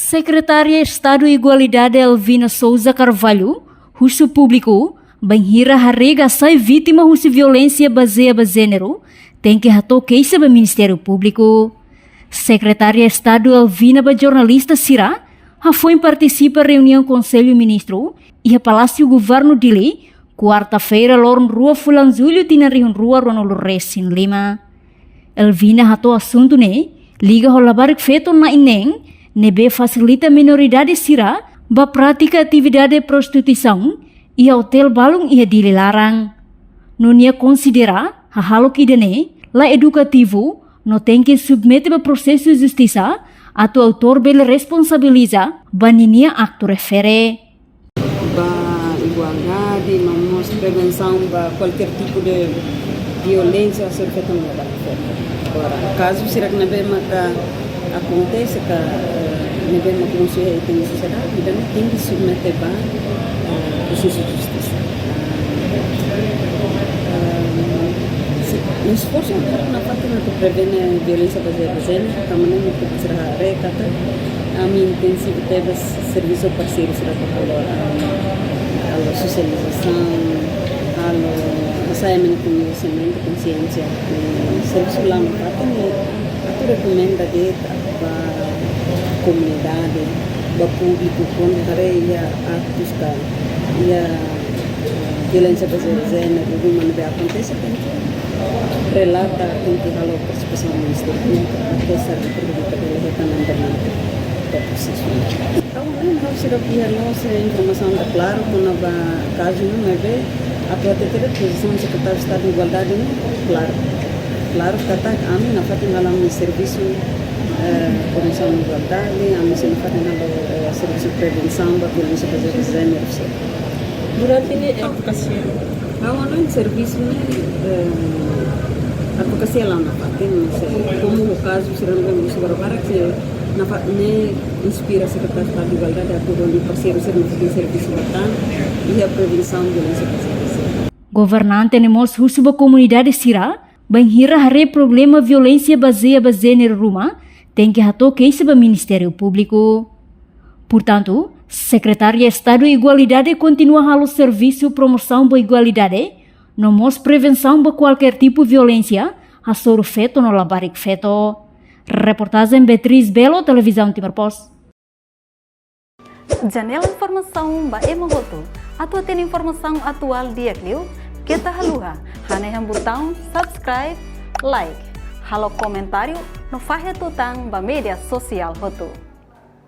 Secretária de Estado e Igualdade Elvina Souza Carvalho, russo público, banhira harrega sai vítima de violência baseada em gênero, tem que rato queixa do Ministério Público. Secretária de Estado Elvina ba jornalista Sira, foi participar da reunião Conselho Ministro e a Palácio Governo Dili, quarta-feira lorn rua Fulanzulho tina riun rua Ronaldo Reis in Lima. Elvina rato assunto ne, liga ao labarik feto na ineng, nebe facilita minoridade Sira, ba prática atividade prostituição e hotel balung ia dilarang. Nunia considera halo kidene la educativo no tem que submeter a processo de justiça atau autor bele responsabiliza baninia acto refere. Ba igualdade, mas prevenção ba qualquer tipo de violência sobre a mulher. Agora, caso será que não é que acontece que não é que não se tem sociedade, então tem que submeter ba processo de justiça. O esforço na parte de prevenir violência baseada em gênero, também não pode ser recata. A minha intensiva teve serviço parceiro será a socialização, a saída de conhecimento, consciência, serviço lá no parte a recomenda para a comunidade, para o público, quando ia buscar e a violência baseada em gênero, o que acontece, tem que relata com que a participação do Ministério Público até ser reproduzida pela recanamento do processo. Então, não será que a nossa informação está clara, quando o caso não é bem, a ter a posição do Secretário de Estado de Igualdade, claro. Claro que está a mim na parte do serviço Comissão de Igualdade, a mim na parte do serviço de prevenção da violência baseada em gênero. Durante a advocacia, há um serviço advocacia lá na parte, como o caso será no governo para que na parte inspira a Secretaria de Estado de Igualdade a todo o parceiro ser um serviço bacana e a prevenção de violência baseada. Governante nemos husuba comunidade Sira, banhira hare problema violência baseada em gênero ruma, tem que rato queixa do Ministério Público. Portanto, Secretaria de Estado e Igualdade continua a serviço promoção da igualdade, não mos prevenção de qualquer tipo de violência, a soro feto no labarik feto. Reportagem Beatriz Belo, Televisão Timor Post. Janela informação ba emogoto. Atua tem informação atual dia kliu, kita haluha, haneham botão subscribe, like, halo comentário, no fahe tutang ba media sosial hotu.